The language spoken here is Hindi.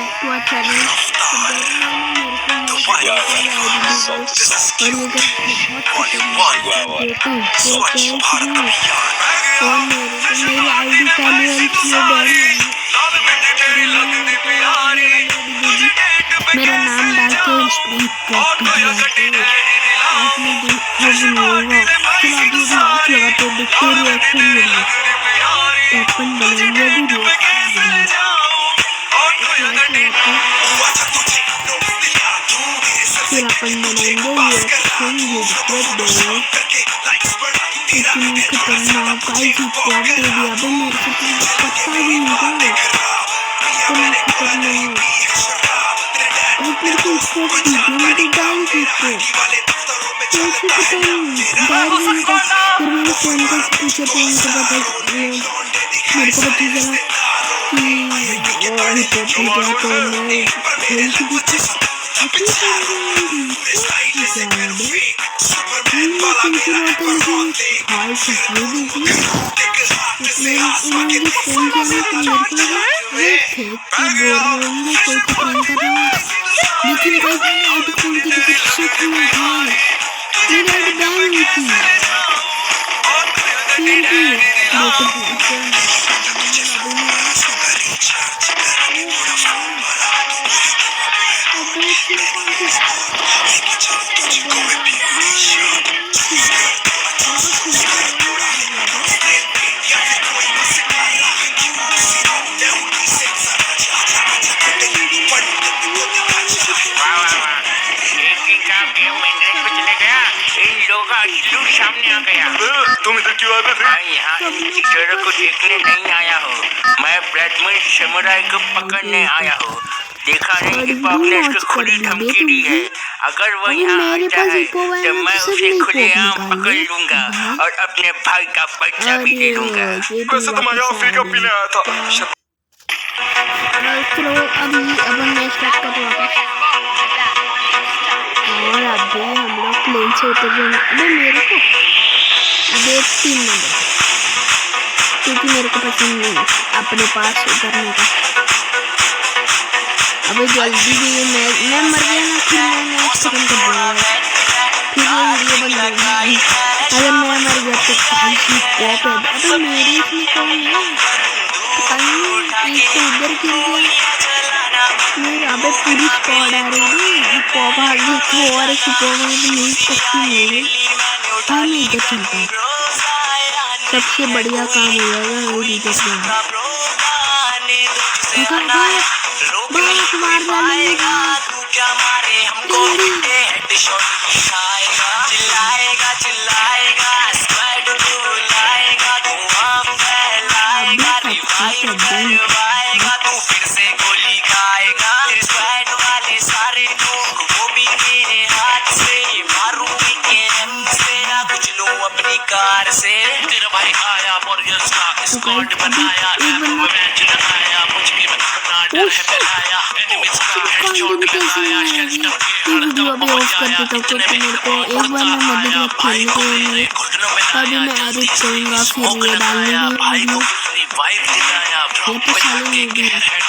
To our channel. मेरी आईडी पहले मेरा नाम डाल के स्प्रिंग फिर अपन बनाएंगे इतनी खतरनाक गाइस रिपोर्ट दे दिया भाई मेरे को तो पता ही नहीं था इतना खतरनाक मेरे को इसको वीडियो में तो डाल देते कैसे पता नहीं डाल दूंगा फिर मेरे फोन को पीछे पे उनको पता मेरे को पता चला कि वो रिपोर्ट हो गया तो मैं खेल की देखी सामने आ गया। तुम इधर क्यों आए थे? मैं यहाँ चिड़ियों को देखने नहीं आया हूँ, मैं ब्लैकमेल समुराई को पकड़ने आया हूँ। देखा नहीं कि आपने उसको खुली धमकी दी है, अगर वो यहाँ आता है तो मैं उसे खुलेआम पकड़ लूंगा और अपने भाई का बच्चा भी ले लूंगा। वैसे तो मैं अफ्रीका पीने आया था। और अभी हम लोग प्लेन से उतर जाएंगे। अबे मेरे को वेट 3 नंबर क्योंकि मेरे को पसंद नहीं अपने पास उतरने का। अबे जल्दी भी मैं मर गया ना फिर मैं नेक्स्ट खत्म कर दूँगा, फिर ये वीडियो बंद कर दूँगी। अगर मैं मर गया तो भाई की कॉप है। अबे मेरे इसमें कौन है पता नहीं, एक तो उधर गिर गया मेरा। अबे पूरी स्क्वाड आ रही है पॉप आ गई तो और सुपर में नहीं सकती मेरे हाँ मैं इधर चलता हूँ। सबसे बढ़िया काम हो जाएगा वो इधर से मार डालेगा। कार से तेरा भाई आया और ये स्क्वाड बनाया, मैच लगाया, मुझ भी बना डर है बनाया, एनिमीज का हेडशॉट लगाया, शेल्टर के हरदम पहुंचाया, इतने में एक बार मैं मदद भाई को मेरे घुटनों में लाया, जल्दी से स्मोक लगाया, भाई को रिवाइव दिलाया, प्रॉपर के हेड